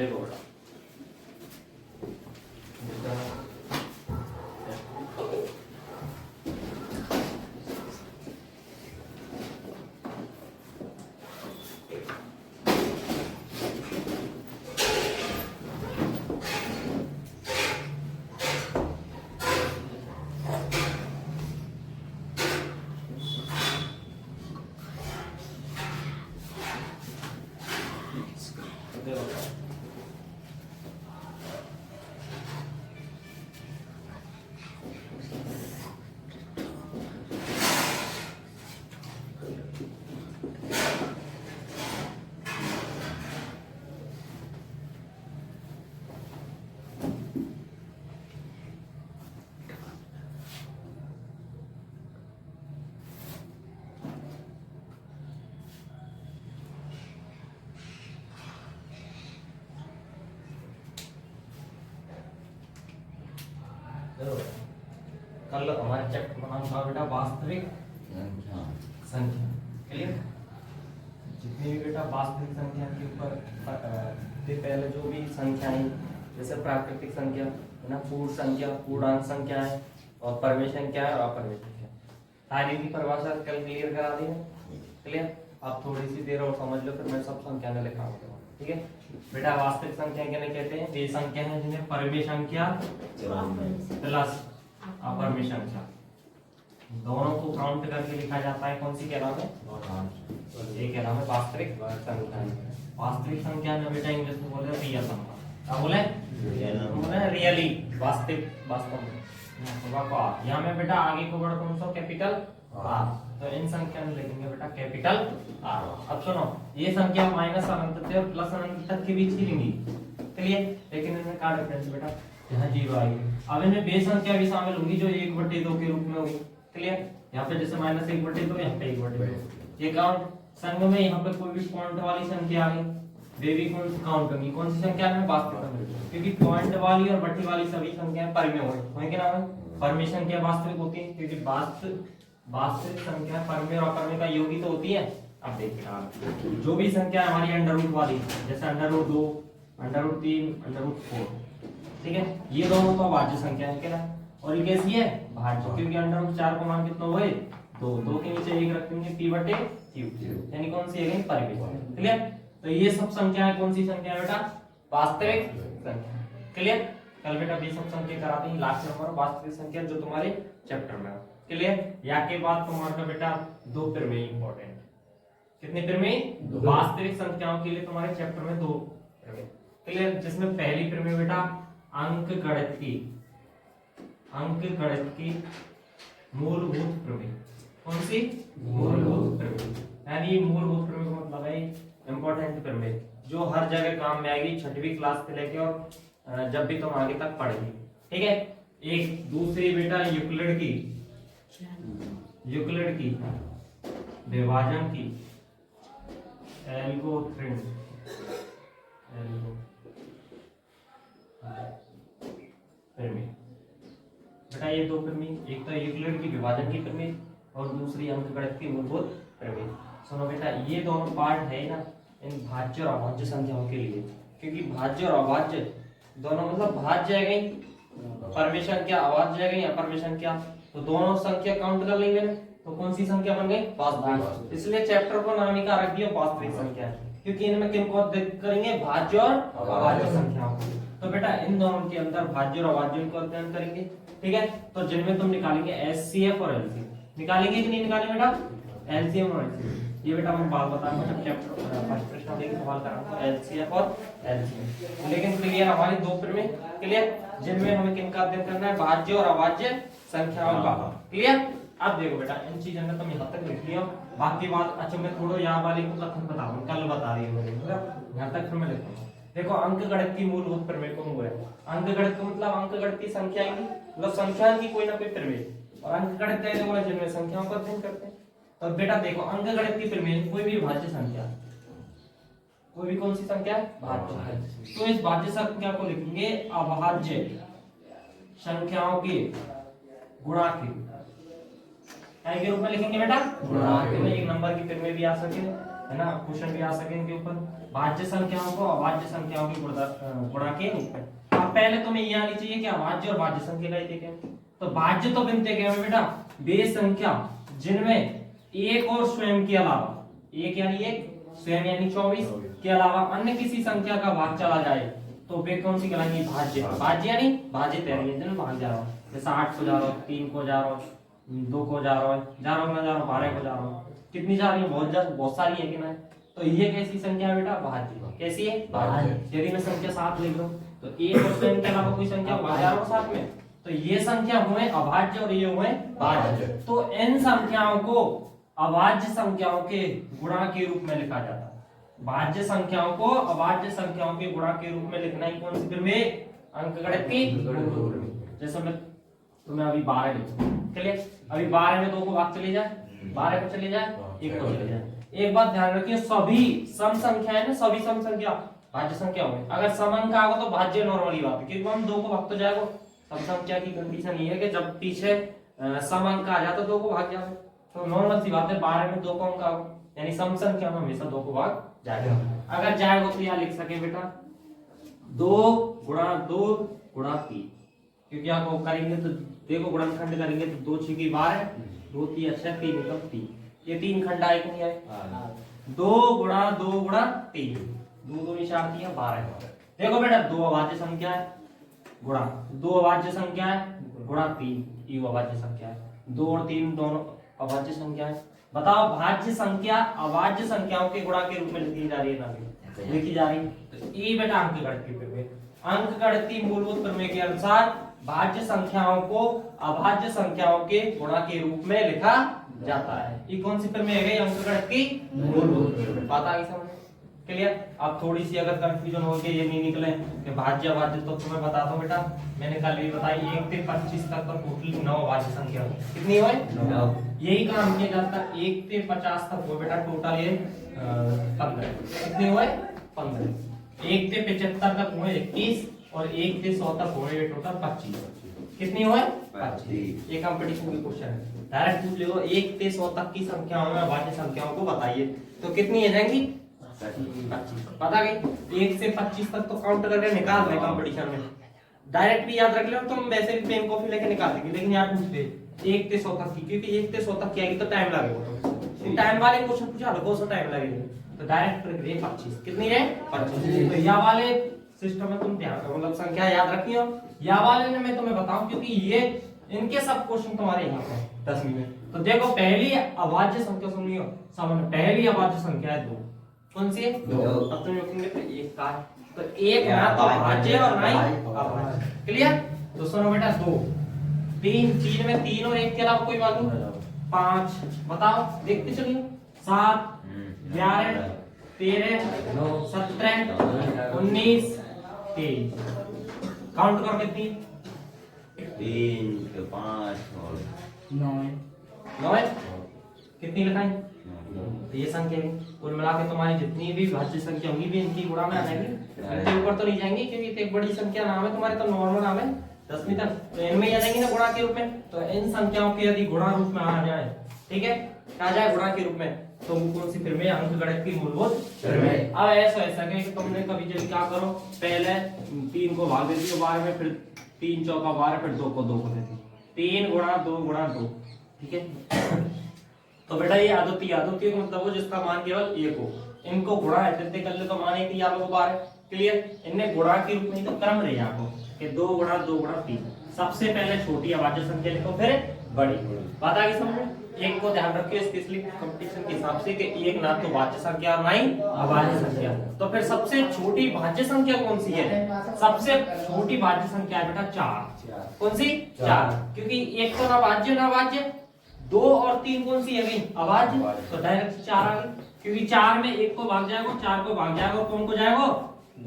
देखो बेटा कल हमारे चैप्टर का नाम था बेटा वास्तविक संख्या। क्लियर? जितनी भी बेटा वास्तविक संख्या के ऊपर पहले जो भी संख्याएं जैसे प्राकृतिक संख्या है ना, पूर्ण संख्या, पूर्णांक संख्या है और परमेय संख्या है और अपरमेय संख्या, सारी की परिभाषा कल क्लियर करा दी है। क्लियर? अब थोड़ी सी देर और समझ लो, फिर मैं सब संख्या में लिखा दूंगा। ठीक है बेटा? वास्तविक संख्या किन्हें कहते हैं? वे संख्या है जिन्हें परमेय संख्या प्लस अपरमेय संख्या दोनों को काउंट करके लिखा जाता है। कौन सी कह रहा है? ये कह रहा है वास्तविक संख्या। वास्तविक संख्या में बेटा इंग्लिश में बोले रियल नंबर। क्या बोले? रियली, वास्तविक, वास्तव में। यहाँ में बेटा आगे को वर्ड कौन सा? Capital R. तो इन संख्या में लिखेंगे बेटा कैपिटल आर। अब सुनो, ये संख्या माइनस अनंत से और प्लस अनंत तक के बीच ही लेंगी। क्लियर? लेकिन इनमें क्या डिफरेंस बेटा? यहाँ जीरो आएगी। अब इनमें बेस संख्या भी शामिल होंगी जो 1/2 के रूप में होगी। क्लियर? यहाँ पे जैसे -1/2, यहाँ पे 1/2। ये काउंट संग में यहाँ पे कोई भी पॉइंट वाली संख्या आ गई, वे भी कौन सी काउंट होंगी? कौन सी संख्या में? वास्तविक संख्या। क्योंकि पॉइंट वाली और बट्टी वाली सभी संख्याएं परमेय होंगी ना? परमेय संख्या वास्तविक होती है क्योंकि वास्तविक संख्या परमेय और अपरमेय का योग ही तो होती है। अब देखिए जो भी संख्या हमारी अंडर रूट वाली, जैसे √2, √3, √4, ठीक है, ये दोनों तो अभाज्य संख्या है क्या? और ये कैसी है? भाज्य, क्योंकि √4 को मान कितना हुए? 2 के नीचे 1 रख देंगे, p/q, यानी कौन सी है? परमेय। क्लियर? तो ये सब संख्याएं कौन सी संख्या है बेटा? वास्तविक संख्या। क्लियर? कल बेटा ये सब संख्या कराते हैं लास्ट नंबर वास्तविक संख्या जो तुम्हारे चैप्टर में। क्लियर? या के बाद तुम्हारा बेटा 2 प्रमेय इंपॉर्टेंट। कितने प्रमेय? वास्तविक संख्याओं के लिए तुम्हारे चैप्टर में 2 प्रमेय। क्लियर? जिसमें पहली प्रमेय बेटा अंकगणित की मूलभूत प्रमेय। कौन सी? मूलभूत प्रमेय। यानी मूलभूत प्रमेय का मतलब है इंपॉर्टेंट प्रमेय जो हर जगह काम में आएगी, 6वीं क्लास से लेके और जब भी तुम आगे तक पढ़ेगी। ठीक है? एक दूसरी बेटा यूक्लिड की विभाजन की एल्गोरिथम प्रमेय। बेटा ये 2 प्रमेय, एक तो यूक्लिड की विभाजन की प्रमेय और दूसरी अंकगणित की मूलभूत प्रमेय। सुनो बेटा, ये दोनों पार्ट है ना इन भाज्य और अभाज्य संख्याओं के लिए, क्योंकि भाज्य और अभाज्य दोनों मतलब भाज्य है गई परमेय संख्या, अभाज्य है गई अपरमेय संख्या, तो दोनों संख्या काउंट कर लेंगे ना, तो कौन सी संख्या बन गई? वास्तविक। इसलिए चैप्टर को नाम ही का रख दिया वास्तविक संख्या, क्योंकि इनमें किनको करेंगे? भाज्य और अभाज्य संख्याओं को। तो बेटा इन दोनों के अंदर भाज्य और अभाज्य को अध्ययन करेंगे। ठीक है? तो जिनमें तुम निकालेंगे एचसीएफ और एलसीएम, निकालेंगे कि नहीं निकालेंगे बेटा? एलसीएम और एलसीएम ये बेटा मैं बात बताऊंगा जब चैप्टर फर्स्ट प्रश्न देंगे सवाल कराऊंगा एलसीएफ और एलसीएम। लेकिन क्लियर हमारी 2 प्रमेय। क्लियर? जिनमें हमें किनका अध्ययन करना है? भाज्य और अभाज्य संख्याओं का। क्लियर? अब देखो बेटा इन चीजों में तुम यहाँ तक लिख लियो, बाकी बात अच्छा मैं थोड़ा यहाँ वाले को कथन बताऊंगा, कल बता रही हूँ यहाँ तक फिर मैं लिखूंगा। देखो अंकगणित की मूलभूत प्रमेय को हुआ है। अंकगणित का मतलब अंकगणित की संख्या की मतलब संख्या की कोई ना कोई प्रमेय, और अंकगणित कैसे बोला? जिनमें संख्याओं का अध्ययन करते हैं। तो बेटा देखो अंकगणित की प्रमेय कोई भी भाज्य संख्या, कोई भी कौन सी संख्या? भाज्य। तो इस भाज्य संख्या को लिखेंगे अभाज्य संख्याओं के गुणा के रूप में लिखेंगे बेटा। गुणा के में एक नंबर की प्रमेय भी आ सके है ना, क्वेश्चन भी आ सके इनके ऊपर। भाज्य संख्याओं को अभाज्य संख्याओं की गुणा के रूप में। अब पहले तुम्हें ये आनी चाहिए कि अभाज्य और भाज्य संख्या का ही देखें। तो भाज्य तो बनते क्या है बेटा, वे संख्या जिनमें एक और स्वयं के अलावा, एक यानी एक, स्वयं यानी 24 के अलावा अन्य किसी संख्या का भाग चला जाए तो वे कौन सी कहलाएंगी, भाज्य। भाज्य यानी भाज्य तैयारी है, भाग जा रहा हूँ, जैसे 8 को जा रहा हूँ, 3 को जा रहा हूँ, 2 को जा रहा हूँ, 12 को जा रहा हूँ, कितनी जा रही है, बहुत सारी है कि ना। तो ये कैसी संख्या है बेटा, भाज्य। कैसी है, भाज्य। यदि मैं संख्या 7 लिख दूं तो एक और स्वयं के अलावा कोई संख्या भाग जा रहा हूँ साथ में, तो ये संख्या हुए अभाज्य और ये हुए भाज्य। तो इन संख्याओं को अभाज्य संख्याओं के गुणा के रूप में लिखा जाता है। भाज्य संख्याओं को अभाज्य संख्याओं के गुणा के रूप में लिखना ही कौन सी फिर में, अंकगणित की। जैसे मैं तुम्हें अभी 12 लिखूं, चलिए अभी 12 में 2 को भाग चले जाए, 12 को चले जाए, 1 को चले जाए। एक बात ध्यान रखिए, सभी सम संख्याएं ना, सभी सम संख्या भाज्य संख्या होंगे। अगर सम अंक आ गो तो भाज्य नॉर्मली बात है, क्योंकि हम 2 को भाग तो जाएगा। सम संख्या की कंडीशन ये है कि जब पीछे सम अंक आ जाता 2 को भाग जाए, तो नॉर्मल सी बात है 12 में 2 को अंक आओ, यानी सम संख्या में हमेशा 2 को भाग जाएगा। अगर जाएगा तो यह लिख सके बेटा 2 गुणा 2 गुणा 3, क्योंकि आप वो करेंगे तो देखो गुणनखंड करेंगे तो 2 6 की 12, 2 3 अच्छा 3 निकल 3, ये 3 खंड आए कि नहीं आए। 2 गुणा 2 गुणा 3, 2 2 4 3 12। देखो बेटा 2 अभाज्य संख्या है गुणा 2 अभाज्य संख्या है गुणा 3 ये अभाज्य संख्या है, 2 और 3 दोनों अभाज्य संख्या है। बताओ भाज्य संख्या अभाज्य संख्याओं के गुणा के रूप में लिखी जा रही है ना, लिखी जा रही। तो ये बेटा अंकगणित प्रमेय, अंकगणित मूलभूत प्रमेय के अनुसार भाज्य संख्याओं को अभाज्य संख्याओं के गुणा के रूप में लिखा जाता है। ये कौन सी प्रमेय है, अंकगणित की मूलभूत। बात आ गई समझ, क्लियर। अब थोड़ी सी अगर कंफ्यूजन हो के ये नहीं निकले कि भाज्य अभाज्य, तो तुम्हें बताता हूँ बेटा, मैंने कल भी बताई 1 से 25 तक तो टोटल 9 भाज्य संख्या कितनी हुई, 9। यही काम किया जाता है 1 से 50 तक हो बेटा टोटल ये 15, कितने हुए 15। 1 से 75 तक हुए 21 और 1 से 100 तक हुए टोटल 25, कितनी हुए 25। ये कंपटीशन की क्वेश्चन है, डायरेक्ट पूछ लो 1 से 100 तक की संख्याओं में भाज्य संख्याओं को बताइए, तो कितनी आ जाएंगी 25। पता गई 1 से 25 तक तो काउंट करके निकाल रहे कंपटीशन में, डायरेक्ट भी याद रख लो, तुम वैसे भी पेन कॉपी लेके निकाल देंगे, लेकिन यार पूछ ले 1 से 100 तक की, क्योंकि 1 से 100 तक की आएगी तो टाइम लगेगा, तो टाइम वाले क्वेश्चन पूछा लो, कौन सा टाइम लगेगा, तो डायरेक्ट रख 25, कितनी है 25। तो या वाले सिस्टम में तुम ध्यान मतलब संख्या याद रखियो, या वाले में मैं तुम्हें बताऊं क्योंकि ये इनके सब क्वेश्चन तुम्हारे यहाँ पे 10वीं में। तो देखो पहली अभाज्य संख्या सुनियो, सामान्य पहली अभाज्य संख्या है 2, कौन सी है 2। अब तुम लिखेंगे तो 1 का, तो 1 ना तो भाज्य और ना ही अभाज्य, क्लियर। तो सुनो बेटा 2 3 3 में 3 और 1 के अलावा कोई बात नहीं, 5 बताओ देखते चलिए, 7 11 13 17 19 23, काउंट करो कितनी 3 5 और 9 कितनी लिखाएं, तो ये संख्या है। कुल मिला के तुम्हारी जितनी भी भाज्य संख्या होंगी भी इनकी गुणा में आ जाएंगी, इनके ऊपर तो नहीं जाएंगी क्योंकि एक बड़ी संख्या नाम है तुम्हारे, तो नॉर्मल नाम है 10वीं तक, तो इनमें आ जाएंगी ना गुणा के रूप में। तो इन संख्याओं के यदि गुणा रूप में आ जाए, ठीक है, आ जाए गुणा के रूप में, तो वो कौन सी प्रमेय, अंकगणित की मूलभूत प्रमेय। अब ऐसा है कि तुमने कभी जब क्या करो, पहले 3 को भाग देती हो 12 में, फिर 3 चौका 12, फिर 2 को 2 को देती, 3 गुणा 2 गुणा 2, ठीक है। तो बेटा ये आदती का मतलब हो जिसका मान केवल 1 हो, इनको गुणा ऐसे कर ले तो मान 1 या 12, क्लियर। इनने गुणा के रूप में तो क्रम रहे आपको कि 2 गुणा 2 गुणा 3, सबसे पहले छोटी अभाज्य संख्या लिखो फिर बड़ी। बात आ गई समझ में। एक को ध्यान रखिए स्पेशली कंपटीशन के हिसाब से कि एक ना तो भाज्य संख्या और ना ही अभाज्य संख्या, तो फिर सबसे छोटी भाज्य संख्या कौन सी है, सबसे छोटी भाज्य संख्या है बेटा 4, कौन सी 4, क्योंकि एक तो ना भाज्य ना अभाज्य, 2 और 3 कौन सी है गई अभाज्य, तो डायरेक्ट 4 आ गई, क्योंकि 4 में 1 को भाग जाएगा, 4 को भाग जाएगा, कौन को जाएगा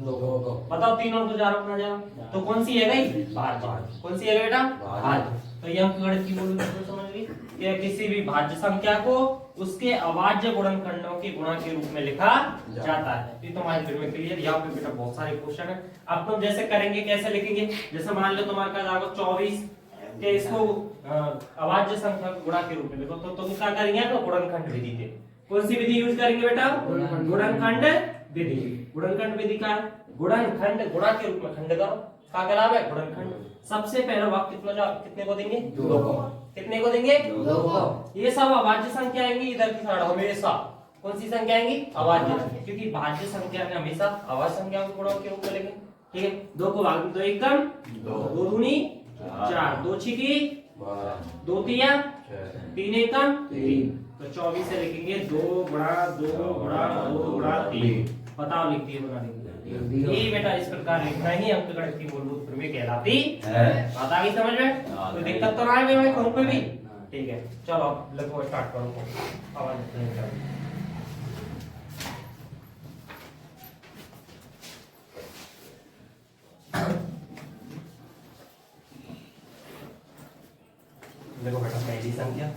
2 को, बताओ 3 और 2 4 अपना जाएगा, तो कौन सी है गई भाज्य, कौन सी है बेटा भाज्य। तो ये अंकगणित की मूलभूत समझ गई कि किसी भी भाज्य संख्या को उसके अभाज्य गुणनखंडों के गुणा के रूप में लिखा जाता है। ये तुम्हारे फिर में क्लियर। यहाँ पे बेटा बहुत सारे क्वेश्चन है, अब तुम जैसे करेंगे कैसे लिखेंगे, जैसे मान लो तुम्हारे पास आएगा 24 के इसको अभाज्य संख्या गुणा के रूप में लिखो, तो तुम क्या करेंगे तो गुणनखंड विधि से कौन सी विधि यूज करेंगे बेटा? गुणनखंड विधि। गुणनखंड विधि का गुणनखंड गुणा के रूप में खंड करो का क्या लाभ है? गुणनखंड। सबसे पहला भाग कितने को देंगे? 2 को। कितने को देंगे? 2 को। ये सब अभाज्य संख्या आएंगी इधर की साइड हमेशा। कौन सी संख्या आएंगी? अभाज्य, क्योंकि भाज्य संख्या में हमेशा अभाज्य संख्याओं को गुणा के रूप में लेंगे। ठीक है, 2 को भाग 2 एकम 2 दूनी 4 2 छिकी 2 तिया 3 एकम 3, तो 24 से लिखेंगे 2 गुणा 2 गुणा 2 गुणा 3। बताओ लिख दिए बना देंगे। ये बेटा इस प्रकार लिखना ही अंकगणित की मूलभूत प्रमेय कहलाती है। बात आ गई समझ में? कोई दिक्कत तो ना है भाई कहीं पे भी? ठीक है, चलो लिखो स्टार्ट करो। आवाज नहीं करो। देखो बेटा पहली संख्या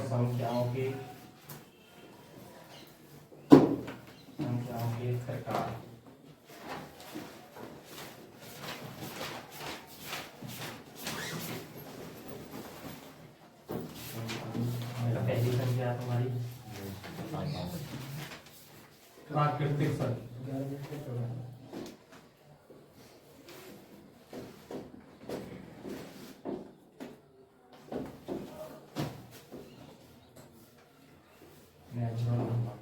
संख्याओं के प्रकार। पहली संख्या तुम्हारी प्राकृतिक संख्या। नेचुरल नंबर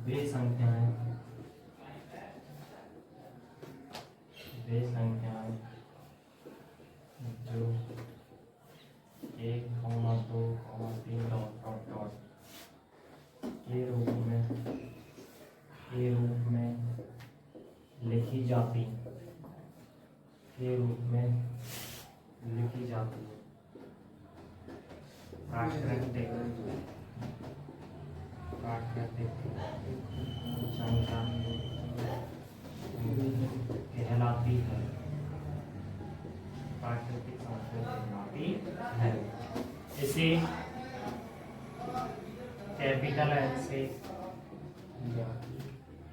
वे संख्याएं जो 1, 2, 3 डॉट के रूप में लिखी जाती प्राकृतिक संख्या कहलाती है। प्राकृतिक संख्या कहलाती है। इसे कैपिटल एन से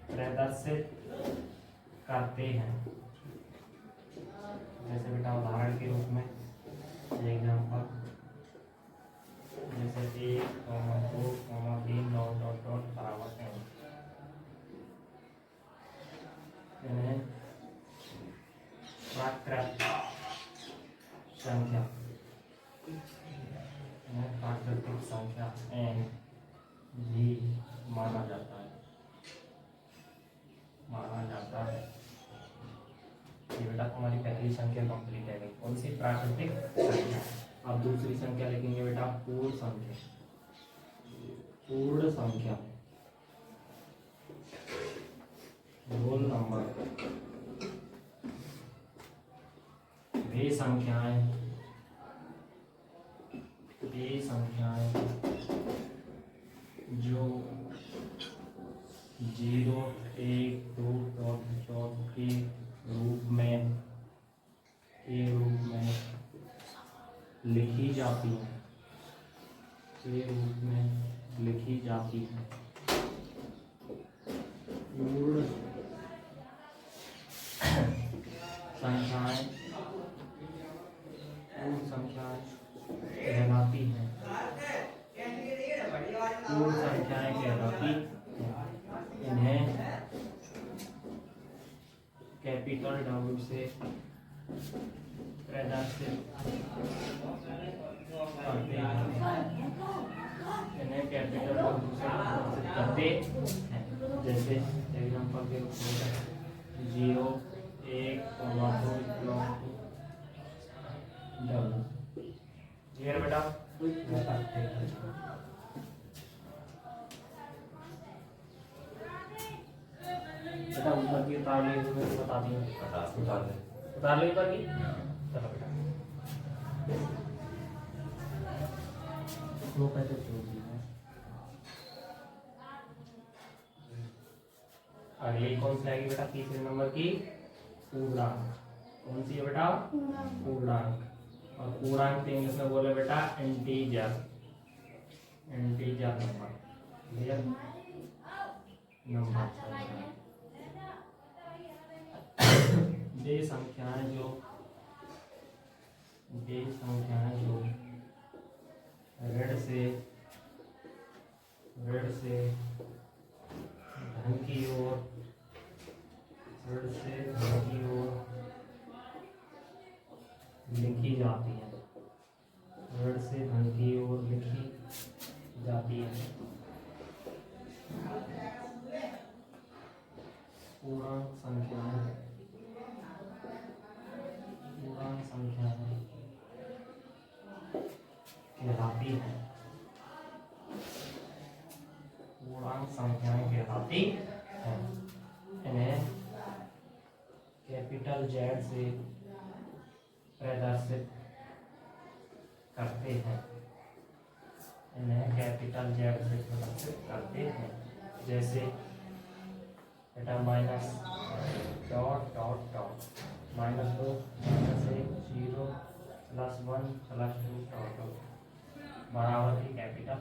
प्रदर्शित करते हैं। जैसे बेटा उदाहरण के रूप में एग्जाम्पल, जैसे 1, 2, 3 डॉट बराबर है। प्राकृतिक संख्या एन भी माना जाता है। ये बेटा तुम्हारी पहली संख्या कंप्लीट है। कौन सी? प्राकृतिक संख्या। अब दूसरी संख्या लिखेंगे बेटा पूर्ण संख्या होल नंबर। वे संख्याएं जो 0, 1, 2 डॉट के रूप में लिखी जाती है। पूर्ण संख्याएं कहलाती हैं। इन्हें कैपिटल डब्ल्यू से प्रदर्शित करते हैं। जैसे एग्जाम्पल के रूप में 0, 1, 2 डब्ल्यू। क्लियर बेटा? बेटा ऊपर की उतार ले, बता दिए उतार ले ऊपर की। चलो बेटा वो कैसे छोड़ दिया। अगली कौन सी आएगी बेटा? तीसरे नंबर की पूर्णांक। कौन सी है बेटा? पूर्णांक। और पूर्णांक इंग्लिश में बोले बेटा इंटीजर नंबर। क्लियर? नंबर वे संख्याएं जो ऋण से धन की ओर, ऋण से धन की ओर लिखी जाती है, ऋण से धन की ओर लिखी जाती है। पूर्णांक संख्याएं कहलाती है, पूर्णांक संख्याएं कहलाती हैं। इन्हें कैपिटल जेड से प्रदर्शित करते हैं, इन्हें कैपिटल जेड से प्रदर्शित करते हैं। जैसे बेटा minus dot dot dot, -2 -1 0 +1 +2 dot dot बराबर की कैपिटल।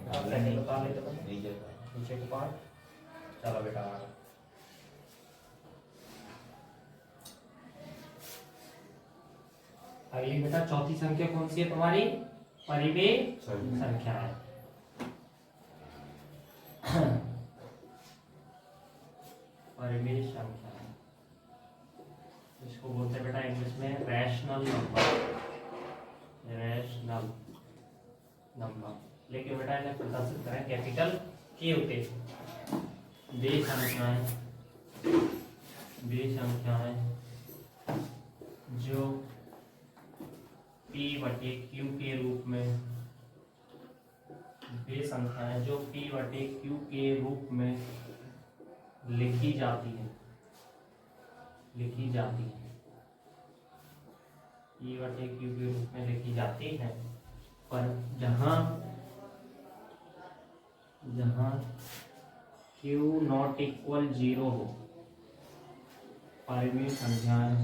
सेकंड बता लेते हैं नीचे के पार्ट। चलो बेटा आगे। अगली बेटा चौथी संख्या कौन सी है तुम्हारी? परिमेय संख्या है। परिमेय संख्या है, इसको बोलते हैं बेटा इंग्लिश में रैशनल नंबर, रैशनल नंबर। लेकिन बेटा इन्हें प्रदर्शित करें कैपिटल के होते वे संख्याएं जो P/Q के रूप में, वे संख्याएं जो P/Q के रूप में लिखी जाती है, P/Q के रूप में लिखी जाती है। पर जहां Q नॉट इक्वल 0 हो, परिमेय संख्याएं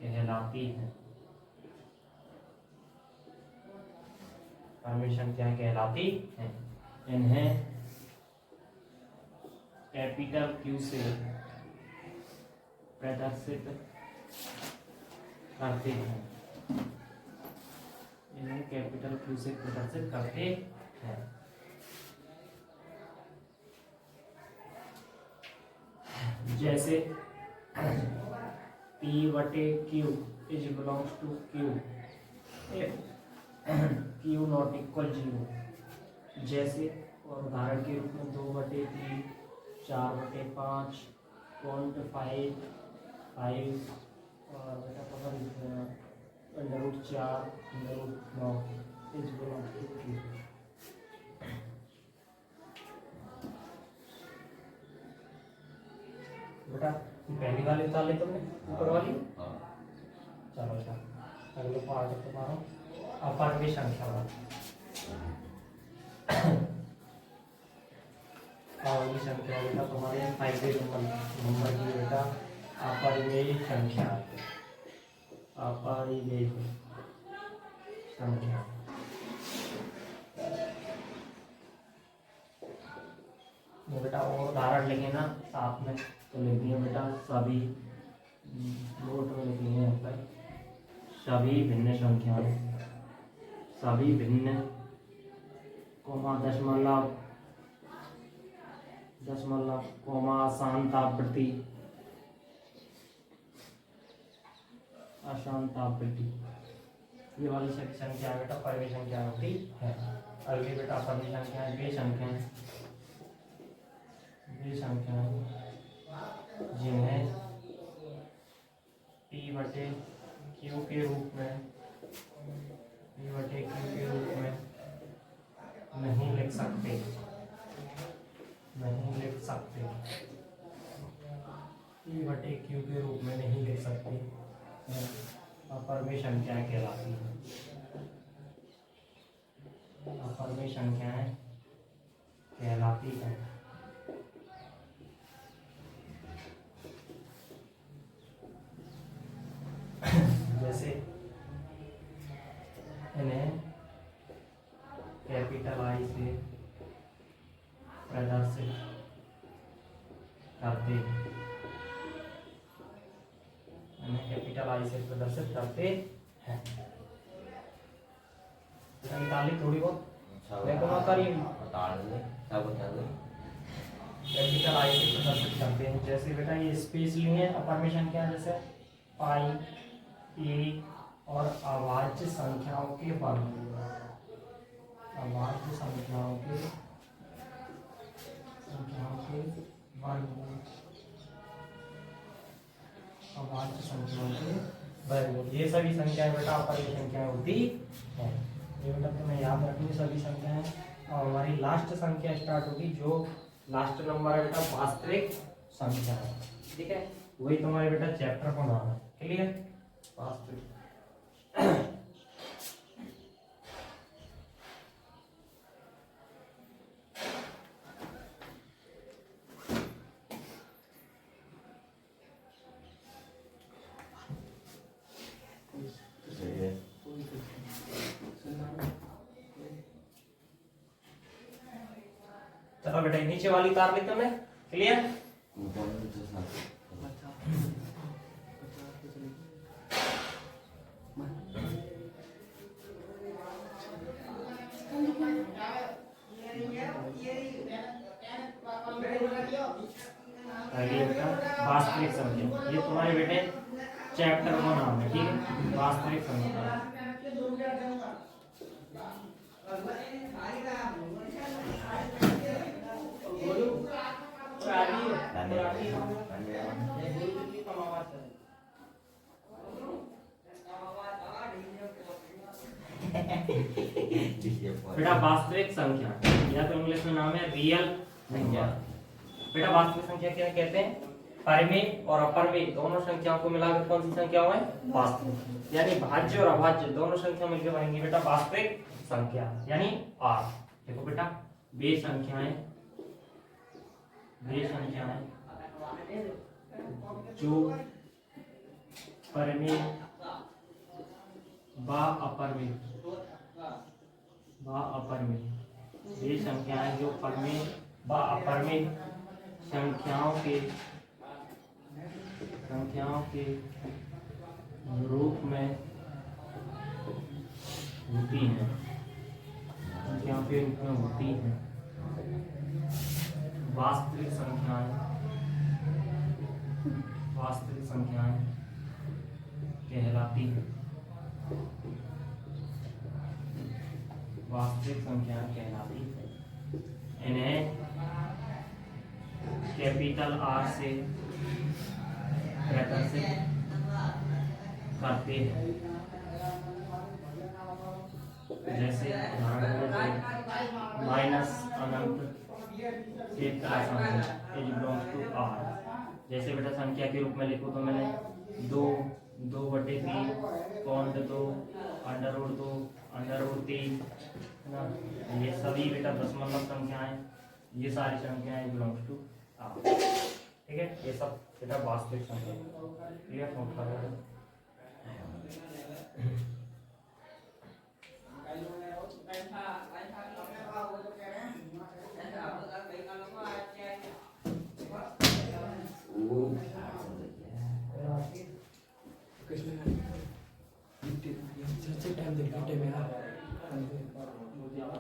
कहलाती हैं, परिमेय संख्याएं कहलाती हैं। इन्हें कैपिटल Q से प्रदर्शित करते हैं, इन्हें कैपिटल Q से प्रदर्शित करते हैं। जैसे P/Q is belongs to Q, Q not equal 0। जैसे और उदाहरण के रूप में 2/3, 4/5, 0.5 और बेटा पकड़ √4 √9 इज बिलोंग्स टू Q। बेटा पहली वाली उतार ले तुमने, ऊपर वाली। चलो बेटा अगले पार्ट तुम्हारा अपरिमेय संख्या वाला। अपरिमेय संख्या बेटा तुम्हारे 5 नंबर की बेटा अपरिमेय संख्या, अपरिमेय संख्या। बेटा और उदाहरण लेंगे ना साथ में, तो लिखिए बेटा सभी, नोट में लिखिए यहाँ पर सभी भिन्न संख्याएं, सभी भिन्न दशमलव अशांतावृत्ति, ये वाली सभी संख्या बेटा परिमेय संख्या होती है। अगली बेटा अपरिमेय संख्या वे संख्याएं जिन्हें P/Q के रूप में नहीं लिख सकते, P/Q के रूप में नहीं लिख सकते, अपरिमेय संख्याएं कहलाती हैं, अपरिमेय संख्याएं कहलाती हैं। जैसे इन्हें कैपिटल I से प्रदर्शित करते हैं, कैपिटल आई से प्रदर्शित करते हैं। निकाली थोड़ी बहुत मैं तो कर ली बता दे सब बता दे। कैपिटल आई से प्रदर्शित करते हैं। जैसे बेटा ये स्पेस लिए अपर में संख्या जैसे पाई ए और अभाज्य संख्याओं के वर्गमूल, अभाज्य संख्याओं के वर्गमूल, अभाज्य संख्याओं के वर्गमूल, ये सभी संख्याएं बेटा अपर में संख्याएं होती है। ये बेटा तुम्हें याद रखनी सभी संख्याएं। और हमारी लास्ट संख्या स्टार्ट होगी, जो लास्ट नंबर है बेटा वास्तविक संख्या है, ठीक है। वही तुम्हारे बेटा चैप्टर का नाम है, क्लियर। वास्तविक चलो बेटा नीचे वाली तार लेते हैं, क्लियर। वास्तविक संख्या, ये तुम्हारे बेटे चैप्टर का नाम है, ठीक है। वास्तविक संख्या बेटा वास्तविक संख्या, या तो इंग्लिश में नाम है रियल नंबर। बेटा वास्तविक संख्या क्या कहते हैं? परिमेय और अपरिमेय दोनों संख्याओं को मिलाकर कौन सी संख्या है? वास्तविक। यानी भाज्य और अभाज्य दोनों संख्या मिलकर बनेंगी बेटा वास्तविक संख्या, यानी आर। देखो बेटा वे संख्याएं जो परिमेय व अपरिमेय, वे संख्याएं जो परिमेय व अपरिमेय संख्याओं के रूप में होती हैं, संख्याओं के रूप में होती हैं, वास्तविक संख्याएं कहलाती हैं। वास्तविक संख्याएं कहलाती हैं। इन्हें कैपिटल आर से प्रदर्शित करते हैं। जैसे माइनस अनंत से प्लस अनंत इज बिलोंग्स टू आर। जैसे बेटा संख्या के रूप में लिखो तो मैंने 2/3 पॉइंट 2 √2 √3 है ना। ये सभी बेटा दशमलव संख्याएं, ये सारी संख्याएं बिलोंग्स टू आर, ठीक है। ये सब बेटा वास्तविक संख्या, क्लियर। नोट कर लो।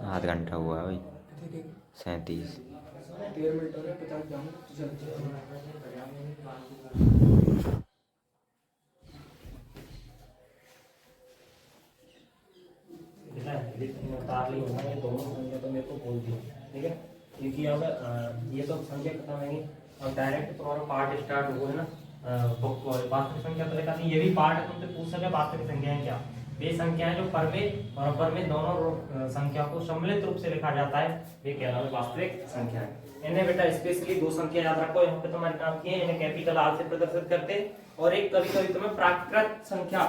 आध घंटा हुआ है भाई, 37 मिनट हो रहे 50 जाऊँ उतार ली होगा, ये दोनों संख्या तो मेरे को बोल दी, ठीक है। क्योंकि अब ये तो संख्या खत्म है, अब डायरेक्ट तुम्हारा पार्ट स्टार्ट हुआ है ना। वास्तविक संख्या तो लिखा नहीं, ये भी पार्ट तुमसे पूछ सके वास्तविक संख्याएं क्या। वे संख्याएं जो परिमेय और अपरिमेय दोनों संख्या को सम्मिलित रूप से लिखा जाता है, वे कहलाते वास्तविक संख्याएं। इन्हें बेटा स्पेशली दो संख्या याद रखो, यहाँ पे तुम्हारे नाम की है। इन्हें कैपिटल आर से प्रदर्शित करते हैं, और एक कभी कभी तुम्हें प्राकृत संख्या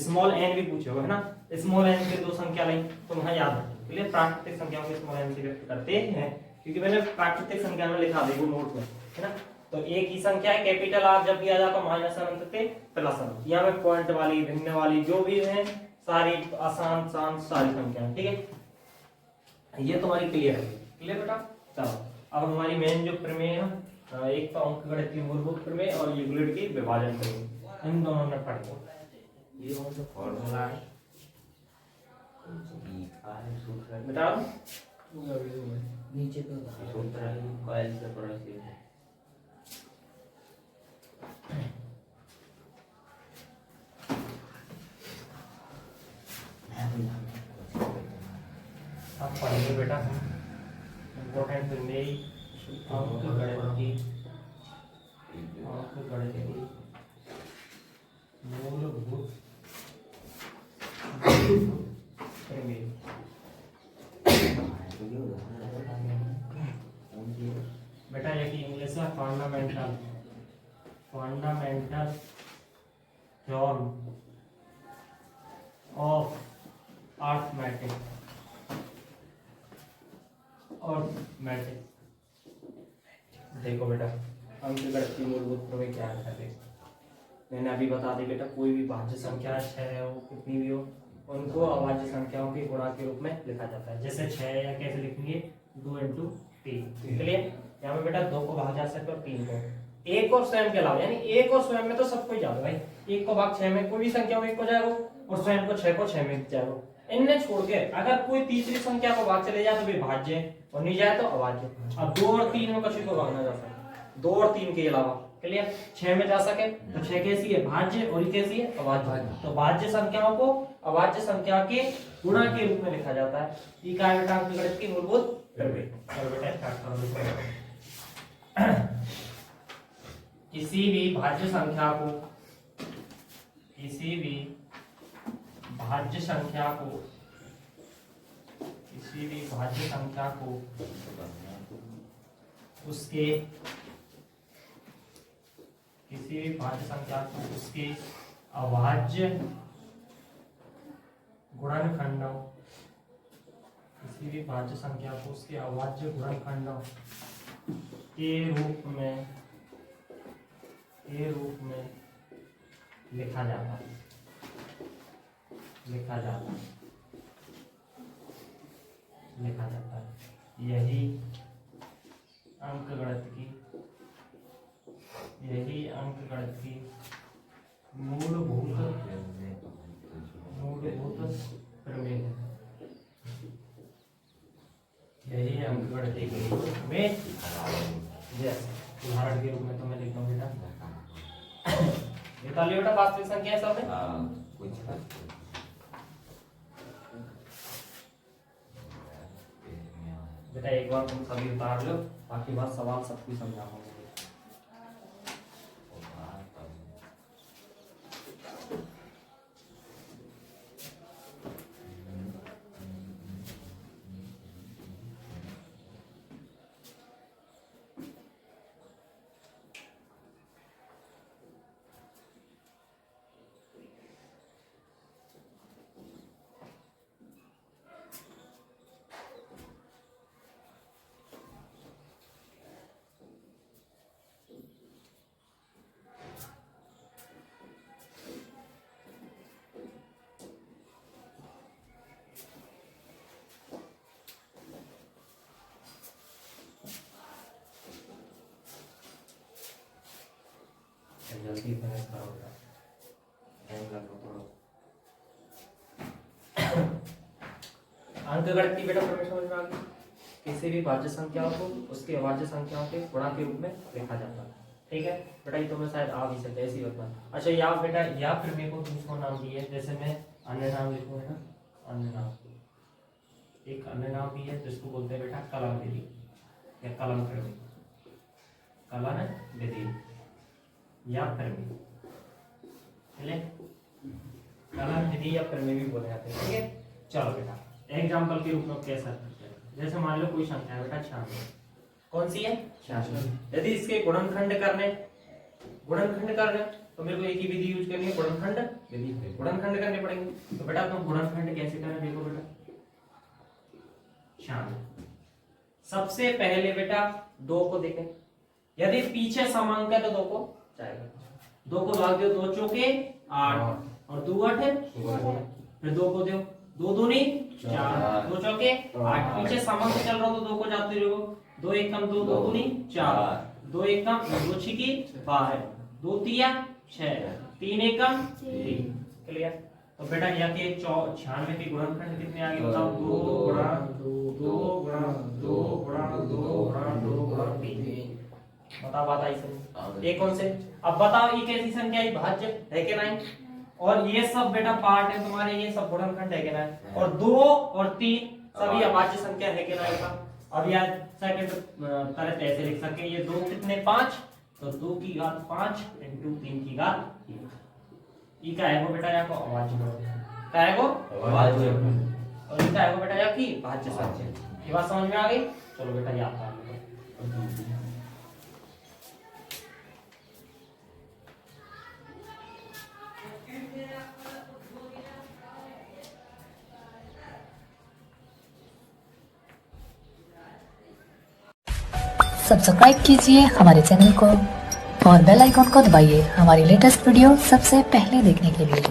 स्मॉल एन भी पूछे हो, है ना। स्मॉल एन से दो संख्या लाई तो वहां याद रखो, इसलिए प्राकृतिक संख्याओं को स्मॉल एन से व्यक्त करते हैं, क्योंकि मैंने प्राकृतिक संख्या में लिखा दी वो नोट में, है ना। तो एक ही संख्या है, कैपिटल आर जब भी आ जाता माइनस अनंत से प्लस अनंत। यहाँ में पॉइंट वाली, भिन्न वाली, जो भी है सारी आसान शांत सारी संख्या, ठीक है। ये तुम्हारी क्लियर है, क्लियर बेटा। चलो अब हमारी मेन जो प्रमेय है एक तो अंकगणित की मूलभूत प्रमेय और यूक्लिड की विभाजन प्रमेय, इन दोनों ने पढ़े। ये कौन सा फॉर्मूला है? बता नीचे तो सूत्र है, कॉइल से थोड़ा सी अब पढ़ेंगे बेटा इम्पोर्टेंट प्रमेय, अंकगणित की मूलभूत प्रमेय। बेटा ये की इंग्लिश है फंडामेंटल थ्योरम ऑफ अर्थमेटिक और मैट्रिक्स। देखो बेटा अंकगणित की मूलभूत प्रमेय क्या है? मैंने अभी बता दी बेटा, कोई भी भाज्य संख्या 6 हो कितनी भी हो, उनको अभाज्य संख्याओं के गुणा के रूप में लिखा जाता है। जैसे 6 या कैसे लिखेंगे, 2 × 3। क्लियर? यहाँ पे बेटा 2 को भाग जा सकते हो 3 को, 1 और स्वयं के अलावा, यानी 1 और स्वयं में तो सबको ही जाओगे भाई। 1 को भाग 6 में कोई भी संख्या में 1 को जाएगा और स्वयं को 6 में जाएगा। इनने छोड़ के अगर कोई तीसरी संख्या को भाग चले जाए तो भी भाज्य और नहीं जाए तो अभाज्य। अब 2 और 3 में किसी को भागना जा सकता, 2 और 3 के अलावा। क्लियर? 6 में जा सके तो 6 कैसी है, भाज्य, और ये कैसी है, अभाज्य। तो भाज्य संख्याओं को अभाज्य संख्या के गुणा के रूप में लिखा जाता है। ये क्या है बेटा अंकगणित की मूलभूत प्रमेय। चलो बेटा स्टार्ट करो। किसी भी भाज्य संख्या को उसके अभाज्य गुणनखंडों के रूप में लिखा जाता है। यही अंकगणित की मूलभूत प्रमेय है। यही अंकगणित की मूलभूत प्रमेय। उदाहरण के रूप में तो मैं लिखता हूँ बेटा, निकालिए बेटा वास्तविक संख्या सब में। बेटा एक बार तुम सभी उतार लो, बाकी बात सवाल सबको समझाऊंगा। जल्दी बहस करो बेटा, टाइम लगा थोड़ा। अंकगणित की बेटा प्रमेय समझ में आ गई। किसी भी भाज्य संख्याओं को उसके अभाज्य संख्याओं के गुणा के रूप में लिखा जाता है। ठीक है बेटा, ये तो मैं शायद आ भी सकता है, ऐसी बता। अच्छा या बेटा या प्रमेय को दूसरा नाम दिए, जैसे मैं अन्य नाम लिखूंगा ना, अन्य नाम, एक अन्य नाम भी है जिसको बोलते हैं बेटा कलन विधि या कलन प्रमेय, कलन विधि या प्रमेय। कलन विधि या प्रमेय भी बोले जाते हैं। ठीक है, चलो बेटा एग्जांपल के रूप में कैसा करते हैं। जैसे मान लो कोई संख्या है बेटा 96, कौन सी है 96। यदि इसके गुणनखंड करने तो मेरे को एक ही विधि यूज करनी है, गुणनखंड विधि। गुणनखंड करने पड़ेंगे। तो बेटा तुम गुणनखंड कैसे करें, देखो बेटा 96 सबसे पहले बेटा 2 को देखें, यदि पीछे समांक है तो 2 को जाएगा, 2 को भाग दो 2 चौके 8 और 2 8 फिर 2 को दो 2 दूनी 4 2 चौके 8, पीछे समांक चल रहा हो तो 2 को जाते रहो, 2 1 कम 2 2 दूनी 4 2 एकम 2 छिकी 12, 2 तिया 6, 3 एकम 3। क्लियर। तो बेटा यहाँ के 96 के गुणनखंड कितने आ गए बताओ? 2 गुणा 2 गुणा 2 गुणा 2 गुणा 2 गुणा 3। बताओ बात आई सर। ये कौन से? अब बताओ ये कैसी संख्या है? भाज्य है कि नहीं? और ये सब बेटा पार्ट है तुम्हारे, ये सब गुणनखंड है कि नहीं? और 2 और 3 सभी अभाज्य संख्या है कि नहीं? अब यार सेकंड तरह ऐसे लिख सके, ये 2 कितने 5, तो 2 की घात 5 इंटू 3 की घात 1। ये क्या है वो बेटा? यहाँ को अभाज्य गुणनखंड क्या है वो? अभाज्य। और ये क्या है वो बेटा? यहाँ की भाज्य संख्या। ये बात समझ में आ गई? चलो बेटा याद कर लो। सब्सक्राइब कीजिए हमारे चैनल को और बेल आइकॉन को दबाइए हमारी लेटेस्ट वीडियो सबसे पहले देखने के लिए।